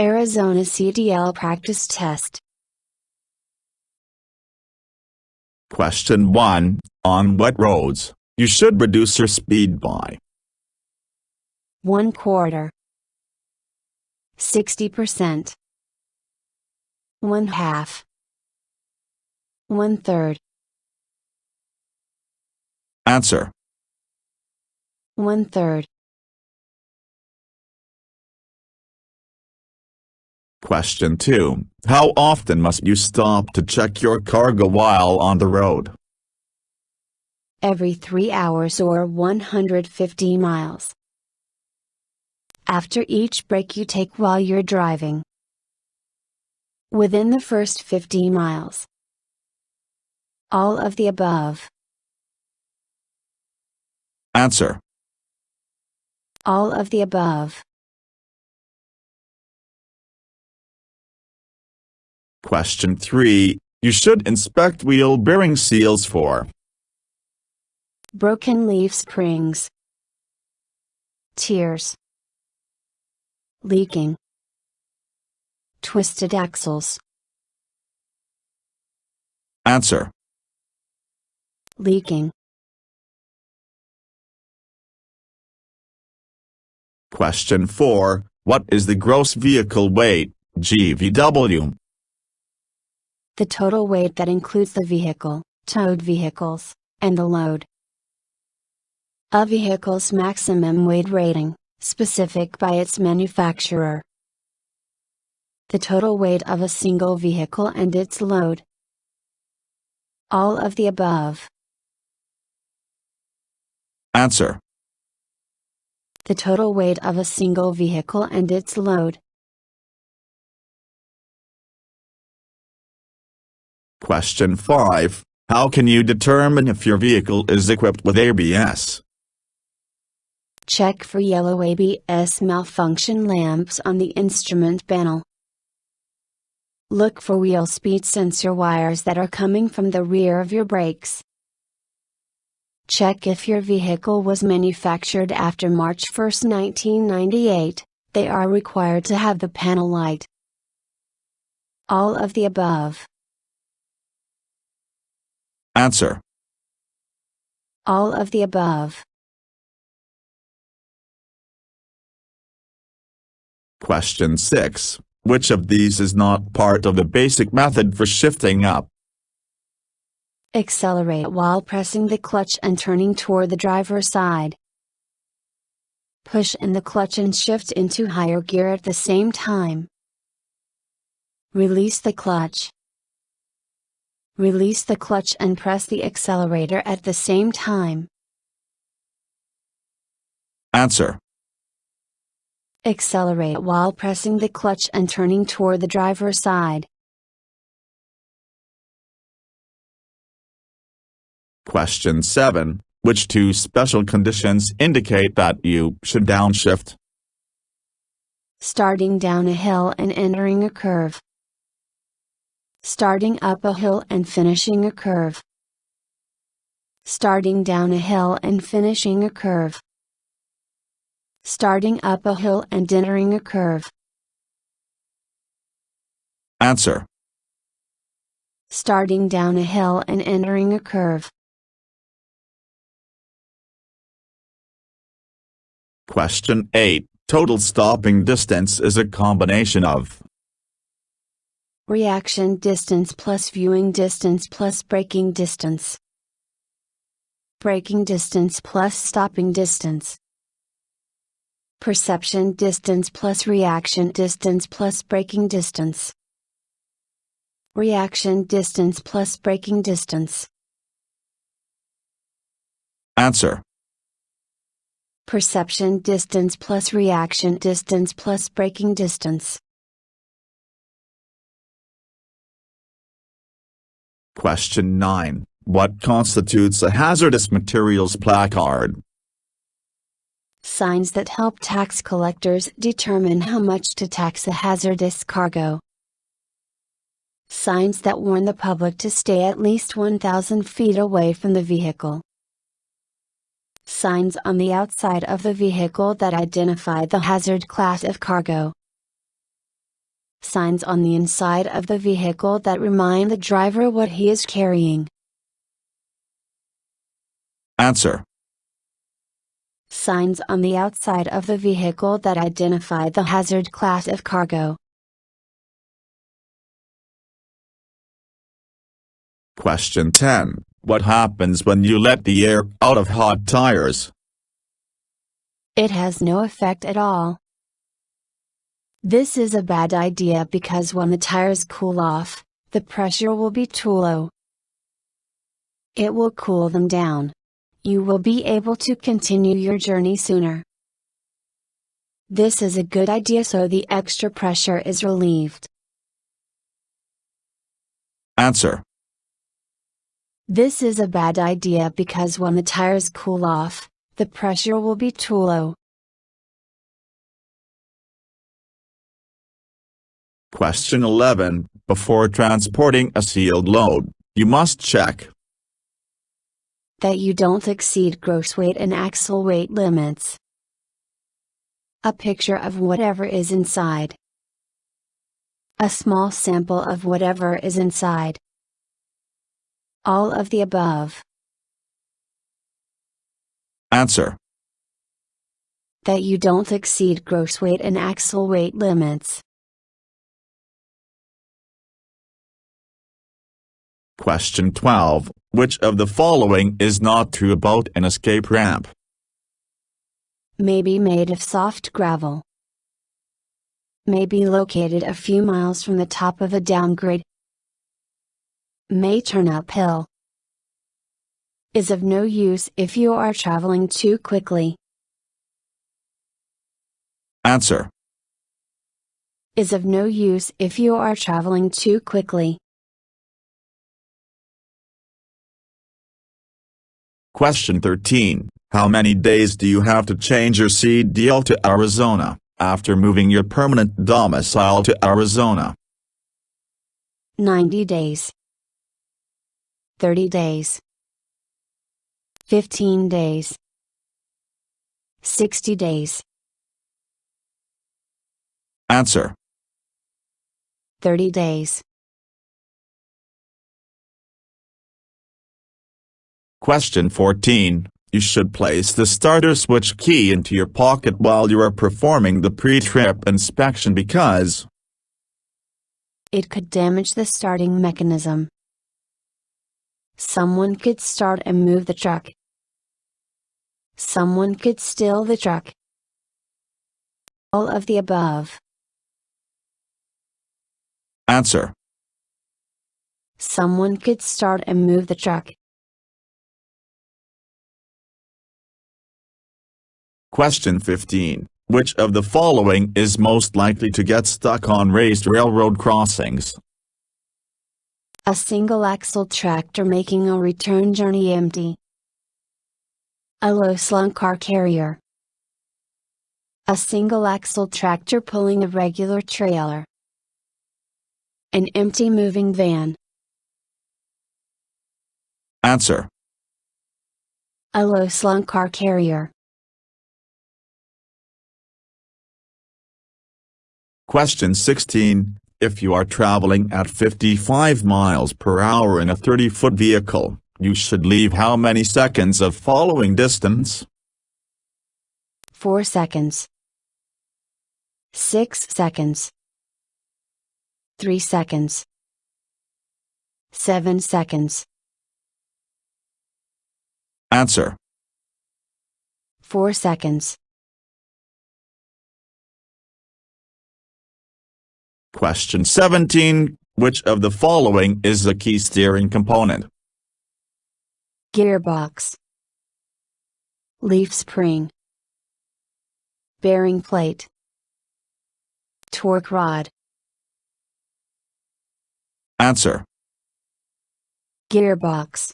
Arizona CDL practice test. Question 1. On what roads you should reduce your speed by? 1/4, 60%, 1/2, 1/3. Answer. 1/3. Question 2. How often must you stop to check your cargo while on the road? Every 3 hours or 150 miles. After each break you take while you're driving. Within the first 50 miles. All of the above. Answer. All of the above. Question 3. You should inspect wheel bearing seals for Broken leaf springs. Tears. Leaking. Twisted axles. Answer. Leaking. Question 4. What is the gross vehicle weight, GVW? The total weight that includes the vehicle, towed vehicles, and the load. A vehicle's maximum weight rating, specific by its manufacturer. The total weight of a single vehicle and its load. All of the above. Answer. The total weight of a single vehicle and its load. Question 5. How can you determine if your vehicle is equipped with ABS? Check for yellow ABS malfunction lamps on the instrument panel. Look for wheel speed sensor wires that are coming from the rear of your brakes. Check if your vehicle was manufactured after March 1, 1998, they are required to have the panel light. All of the above. Answer. All of the above. Question 6. Which of these is not part of the basic method for shifting up? Accelerate while pressing the clutch and turning toward the driver's side. Push in the clutch and shift into higher gear at the same time. Release the clutch. Release the clutch and press the accelerator at the same time. Answer. Accelerate while pressing the clutch and turning toward the driver's side. Question 7. Which two special conditions indicate that you should downshift? Starting down a hill and entering a curve. Starting up a hill and finishing a curve. Starting down a hill and finishing a curve. Starting up a hill and entering a curve. Answer. Starting down a hill and entering a curve. Question 8. Total stopping distance is a combination of reaction distance plus viewing distance plus braking distance. Braking distance plus stopping distance. Perception distance plus reaction distance plus braking distance. Reaction distance plus braking distance. Answer. Perception distance plus reaction distance plus braking distance. Question 9. What constitutes a hazardous materials placard? Signs that help tax collectors determine how much to tax a hazardous cargo. Signs that warn the public to stay at least 1,000 feet away from the vehicle. Signs on the outside of the vehicle that identify the hazard class of cargo. Signs on the inside of the vehicle that remind the driver what he is carrying. Answer. Signs on the outside of the vehicle that identify the hazard class of cargo. Question 10. What happens when you let the air out of hot tires? It has no effect at all. This is a bad idea because when the tires cool off, the pressure will be too low. It will cool them down. You will be able to continue your journey sooner. This is a good idea so the extra pressure is relieved. Answer. This is a bad idea because when the tires cool off, the pressure will be too low. Question 11. Before transporting a sealed load, you must check that you don't exceed gross weight and axle weight limits. A picture of whatever is inside. A small sample of whatever is inside. All of the above. Answer. That you don't exceed gross weight and axle weight limits. Question 12. Which of the following is not true about an escape ramp? May be made of soft gravel. May be located a few miles from the top of a downgrade. May turn uphill. Is of no use if you are traveling too quickly. Answer. Is of no use if you are traveling too quickly. Question 13. How many days do you have to change your CDL to Arizona, after moving your permanent domicile to Arizona? 90 days. 30 days. 15 days. 60 days. Answer. 30 days. Question 14. You should place the starter switch key into your pocket while you are performing the pre-trip inspection because it could damage the starting mechanism. Someone could start and move the truck. Someone could steal the truck. All of the above. Answer. Someone could start and move the truck. Question 15. Which of the following is most likely to get stuck on raised railroad crossings? A single-axle tractor making a return journey empty. A low-slung car carrier. A single-axle tractor pulling a regular trailer. An empty moving van. Answer. A low-slung car carrier. Question 16. If you are traveling at 55 miles per hour in a 30-foot vehicle, you should leave how many seconds of following distance? 4 seconds. 6 seconds. 3 seconds. 7 seconds. Answer. 4 seconds. Question 17. Which of the following is the key steering component? Gearbox. Leaf spring. Bearing plate. Torque rod. Answer. Gearbox.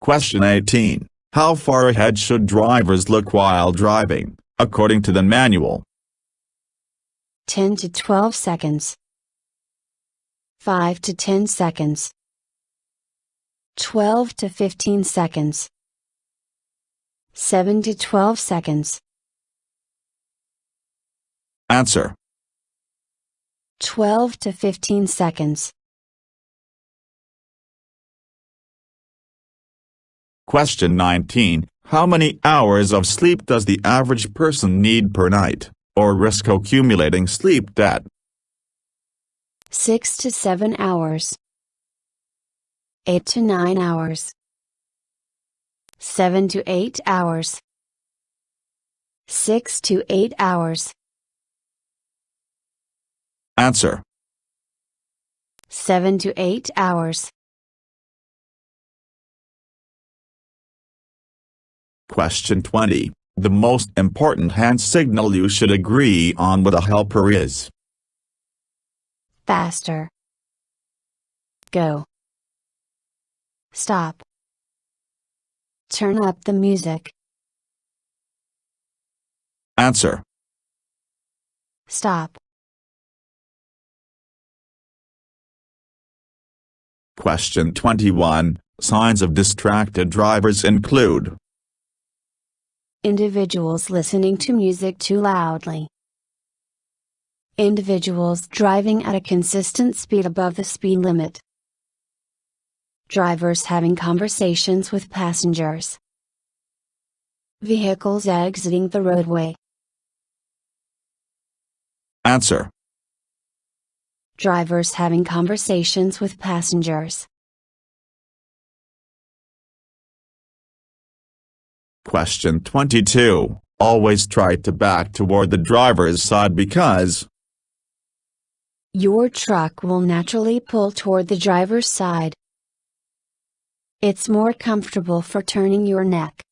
Question 18. How far ahead should drivers look while driving, according to the manual? 10 to 12 seconds. 5 to 10 seconds. 12 to 15 seconds. 7 to 12 seconds. Answer. 12 to 15 seconds. Question 19. How many hours of sleep does the average person need per night, or risk accumulating sleep debt? 6 to 7 hours. 8 to 9 hours. 7 to 8 hours. 6 to 8 hours. Answer. 7 to 8 hours. Question 20. The most important hand signal you should agree on with a helper is: Faster. Go. Stop. Turn up the music. Answer. Stop. Question 21. Signs of distracted drivers include: Individuals listening to music too loudly. Individuals driving at a consistent speed above the speed limit. Drivers having conversations with passengers. Vehicles exiting the roadway. Answer. Drivers having conversations with passengers. Question 22. Always try to back toward the driver's side because your truck will naturally pull toward the driver's side. It's more comfortable for turning your neck.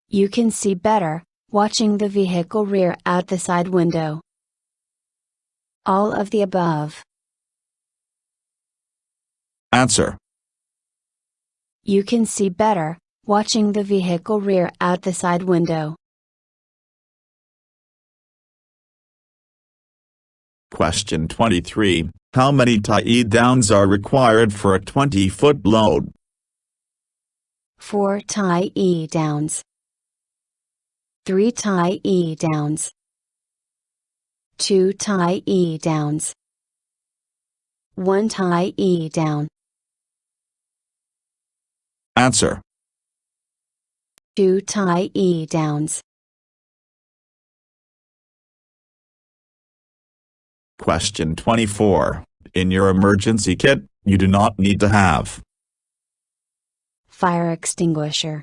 You can see better, watching the vehicle rear out the side window. All of the above. Answer. You can see better, watching the vehicle rear out the side window. Question 23. How many tie-downs are required for a 20-foot load? 4 tie-downs. 3 tie-downs. 2 tie-downs. 1 tie-down. Answer. 2 tie-downs. Question 24. In your emergency kit, you do not need to have Fire extinguisher.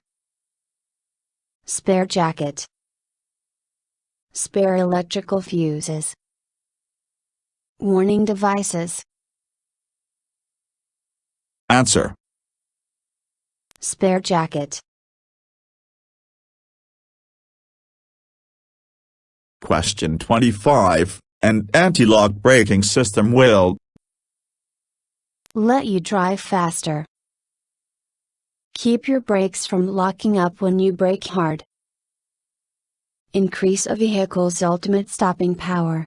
Spare jacket. Spare electrical fuses. Warning devices. Answer. Spare jacket. Question 25. An anti-lock braking system will let you drive faster. Keep your brakes from locking up when you brake hard. Increase a vehicle's ultimate stopping power.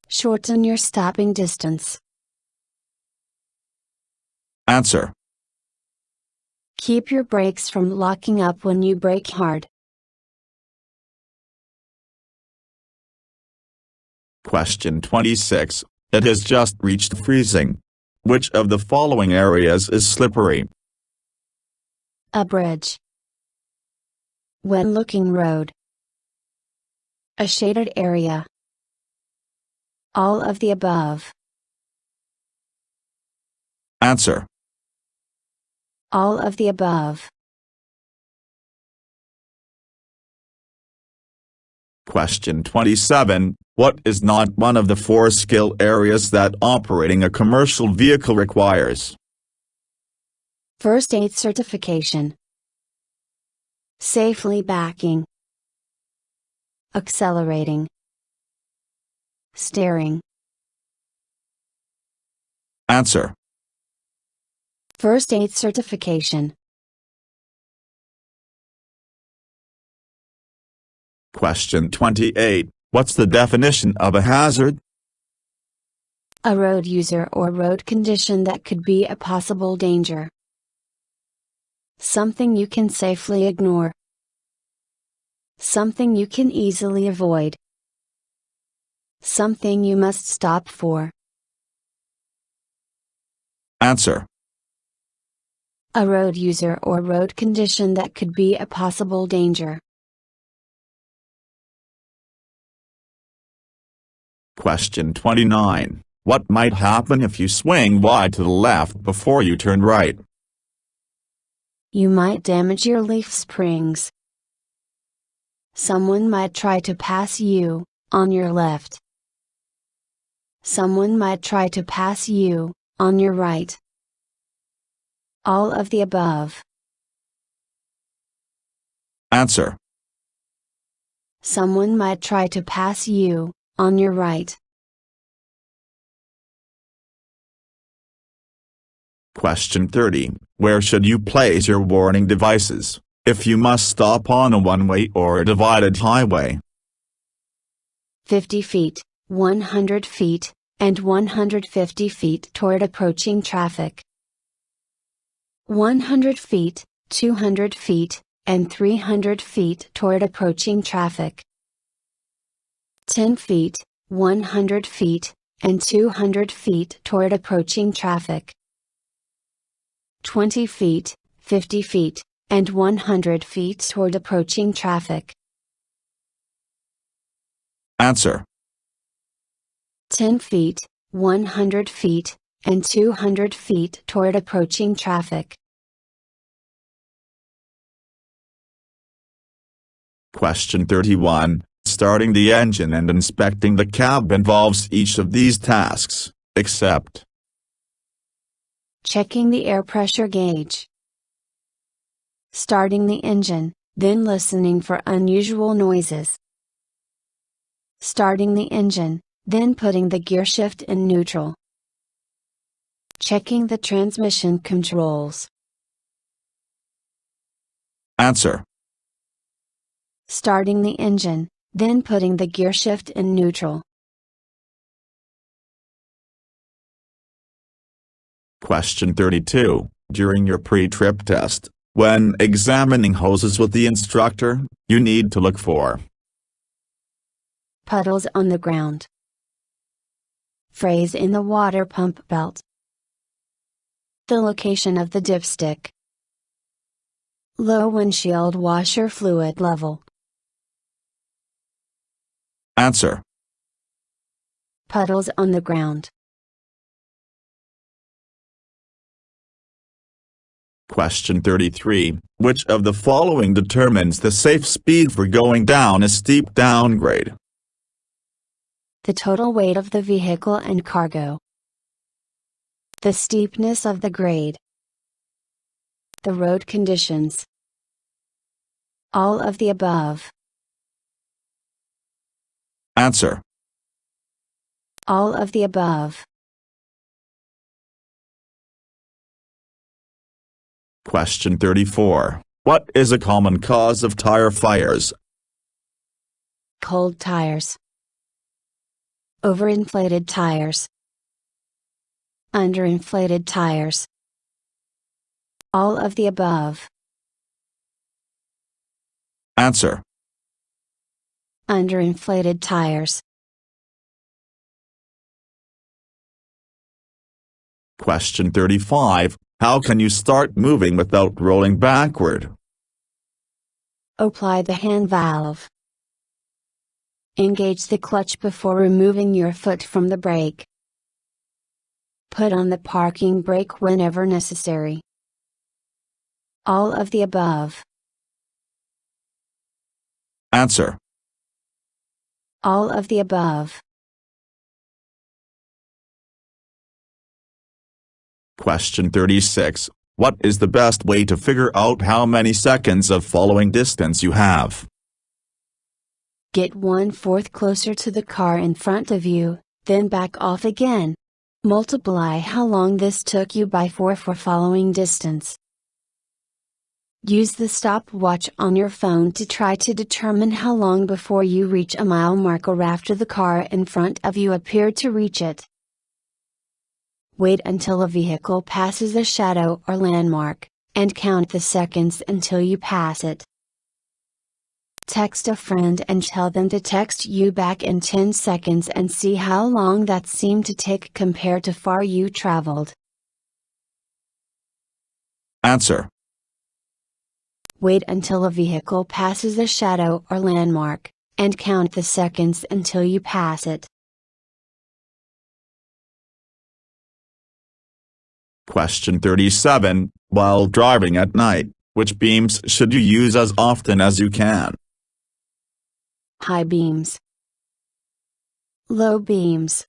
Shorten your stopping distance. Answer. Keep your brakes from locking up when you brake hard. Question 26. It has just reached freezing. Which of the following areas is slippery? A bridge. When-looking road. A shaded area. All of the above. Answer. All of the above. Question 27. What is not one of the 4 skill areas that operating a commercial vehicle requires? First aid certification. Safely backing. Accelerating. Steering. Answer. First aid certification. Question 28. What's the definition of a hazard? A road user or road condition that could be a possible danger. Something you can safely ignore. Something you can easily avoid. Something you must stop for. Answer. A road user or road condition that could be a possible danger. Question 29. What might happen if you swing wide to the left before you turn right? You might damage your leaf springs. Someone might try to pass you, on your left. Someone might try to pass you, on your right. All of the above. Answer. Someone might try to pass you, on your right. Question 30. Where should you place your warning devices, if you must stop on a one-way or a divided highway? 50 feet, 100 feet, and 150 feet toward approaching traffic. 100 feet, 200 feet, and 300 feet toward approaching traffic. 10 feet, 100 feet, and 200 feet toward approaching traffic. 20 feet, 50 feet, and 100 feet toward approaching traffic. Answer. 10 feet, 100 feet, and 200 feet toward approaching traffic. Question 31. Starting the engine and inspecting the cab involves each of these tasks, except checking the air pressure gauge, starting the engine, then listening for unusual noises, starting the engine, then putting the gear shift in neutral, checking the transmission controls. Answer. Starting the engine, then putting the gear shift in neutral. Question 32. During your pre-trip test, when examining hoses with the instructor, you need to look for puddles on the ground, frays in the water pump belt, the location of the dipstick, low windshield washer fluid level. Answer. Puddles on the ground. Question 33. Which of the following determines the safe speed for going down a steep downgrade? The total weight of the vehicle and cargo. The steepness of the grade. The road conditions. All of the above. Answer. All of the above. Question 34. What is a common cause of tire fires? Cold tires. Overinflated tires. Underinflated tires. All of the above. Answer. Underinflated tires. Question 35. How can you start moving without rolling backward? Apply the hand valve. Engage the clutch before removing your foot from the brake. Put on the parking brake whenever necessary. All of the above. Answer. All of the above. Question 36. What is the best way to figure out how many seconds of following distance you have? Get 1/4 closer to the car in front of you, then back off again. Multiply how long this took you by 4 for following distance. Use the stopwatch on your phone to try to determine how long before you reach a mile marker after the car in front of you appeared to reach it. Wait until a vehicle passes a shadow or landmark, and count the seconds until you pass it. text a friend and tell them to text you back in 10 seconds and see how long that seemed to take compared to far you traveled. Answer. Wait until a vehicle passes a shadow or landmark, and count the seconds until you pass it. Question 37. While driving at night, which beams should you use as often as you can? High beams. Low beams.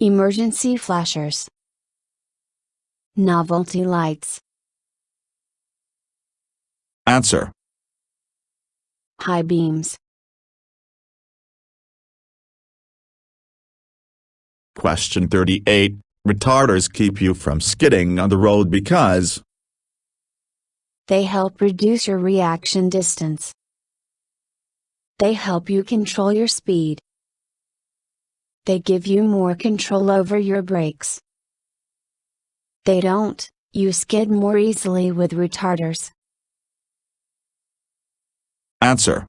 Emergency flashers. Novelty lights. Answer. High beams. Question 38. Retarders keep you from skidding on the road because they help reduce your reaction distance. They help you control your speed. They give you more control over your brakes. They don't, you skid more easily with retarders. Answer.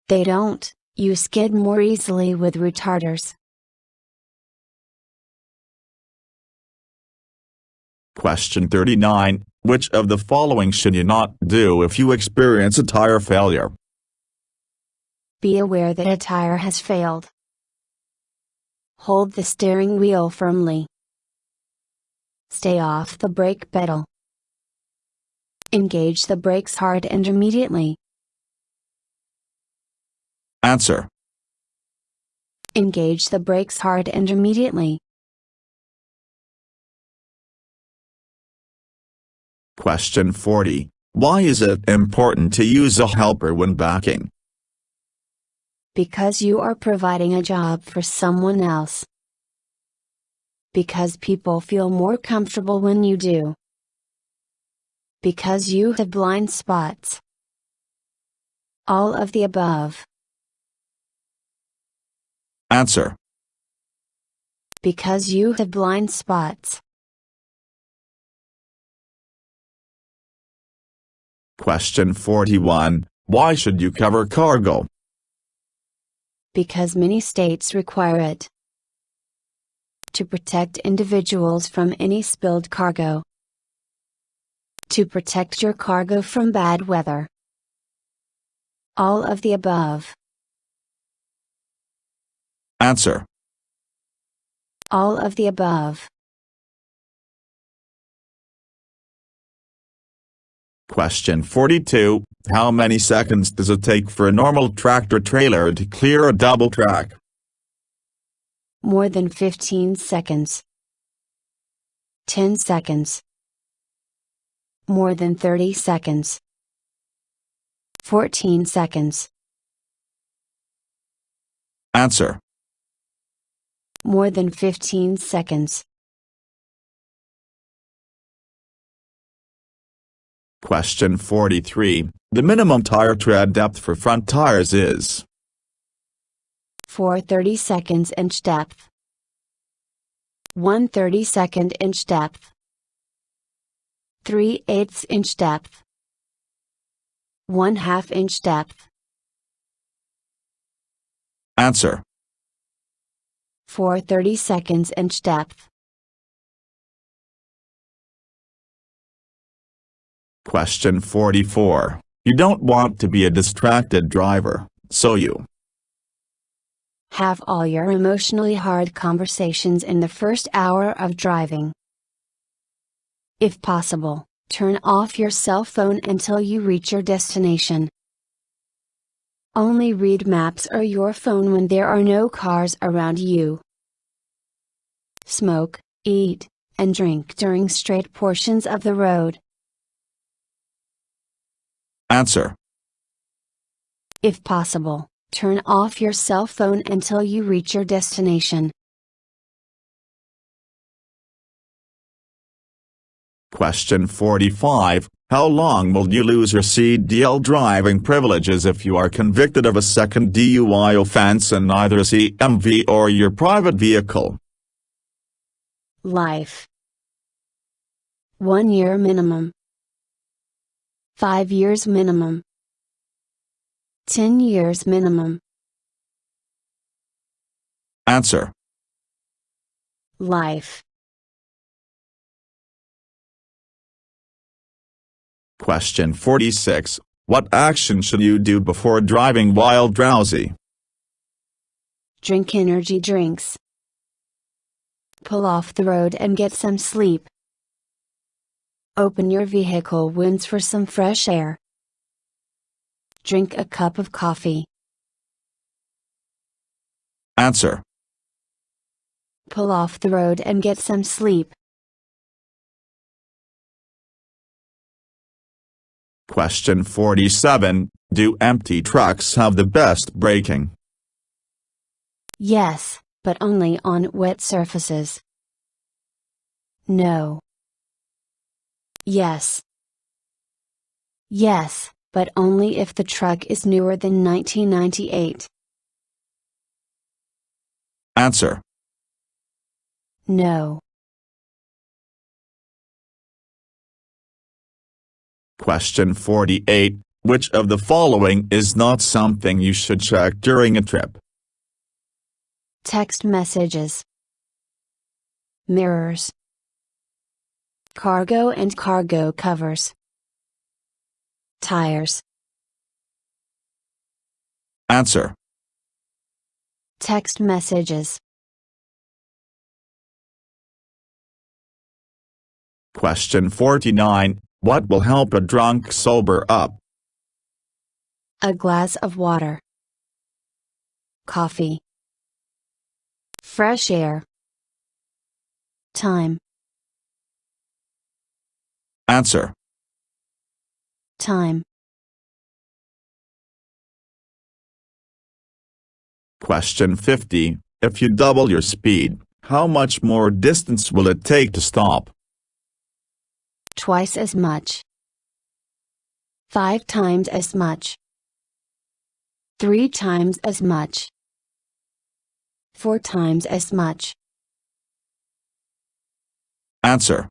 They don't, you skid more easily with retarders. Question 39. Which of the following should you not do if you experience a tire failure? Be aware that a tire has failed. Hold the steering wheel firmly. Stay off the brake pedal. Engage the brakes hard and immediately. Answer. Engage the brakes hard and immediately. Question 40. Why is it important to use a helper when backing? Because you are providing a job for someone else. Because people feel more comfortable when you do. Because you have blind spots. All of the above. Answer. Because you have blind spots. Question 41. Why should you cover cargo? Because many states require it. To protect individuals from any spilled cargo. To protect your cargo from bad weather. All of the above. Answer. All of the above. Question 42. How many seconds does it take for a normal tractor-trailer to clear a double track? More than 15 seconds. 10 seconds. More than 30 seconds. 14 seconds. Answer. More than 15 seconds. Question 43. The minimum tire tread depth for front tires is 4 32 inch depth. 1 32 inch depth. 3/8 inch depth. 1/2 inch depth. Answer. 4 32 inch depth. Question 44. You don't want to be a distracted driver, so you have all your emotionally hard conversations in the first hour of driving. If possible, turn off your cell phone until you reach your destination. Only read maps or your phone when there are no cars around you. Smoke, eat, and drink during straight portions of the road. Answer. If possible, turn off your cell phone until you reach your destination. Question 45. How long will you lose your CDL driving privileges if you are convicted of a second DUI offense in either a CMV or your private vehicle? Life. 1 year minimum. 5 years minimum. 10 years minimum. Answer. Life. Question 46. What action should you do before driving while drowsy? Drink energy drinks. Pull off the road and get some sleep. Open your vehicle windows for some fresh air. Drink a cup of coffee. Answer. Pull off the road and get some sleep. Question 47. Do empty trucks have the best braking? Yes, but only on wet surfaces. No. Yes. Yes, but only if the truck is newer than 1998. Answer. No. Question 48. Which of the following is not something you should check during a trip? Text messages. Mirrors. Cargo and cargo covers. Tires. Answer. Text messages. Question 49. What will help a drunk sober up? A glass of water. Coffee. Fresh air. Time. Answer. Time. Question 50. If you double your speed, how much more distance will it take to stop? Twice as much. 5 times as much. 3 times as much. 4 times as much. Answer.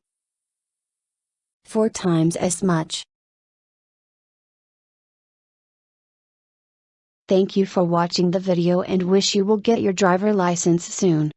4 times as much. Thank you for watching the video and wish you will get your driver license soon.